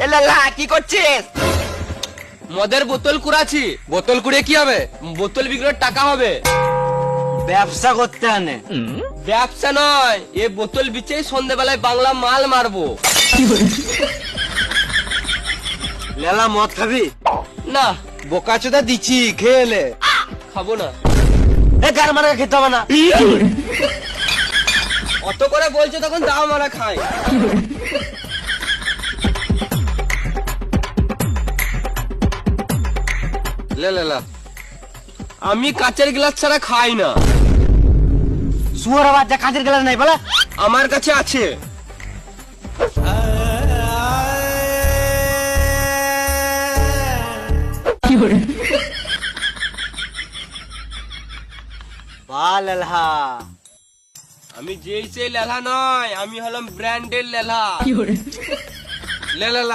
এ লালা কি করছিস? মদের বোতল কুড়াচ্ছি। বোতল কুড়িয়ে কি হবে? বোতল বিক্রির টাকা হবে। ব্যবসা করতে আনে। ব্যবসা নয়, এ বোতল বিচেই সন্ধ্যেবেলায় বাংলা মাল মারবো। লেলা মদ খাবি? না, বোকা চোদা দিচ্ছি, খেয়ে এলে। খাবো না। এ গার মারা খেতে হবে না। অত করে বলছো তখন দাও মারা খাই। লে লে লা। আমি কাচের গ্লাস ছাড়া খাই না। শুয়ার বাচ্চা কাঁচের গেলাস নাই বলে? আমার কাছে আছে। বা লেলা। আমি যেই সেই লেলা নয়, আমি হলাম ব্র্যান্ডের লেলা। লে লেলা।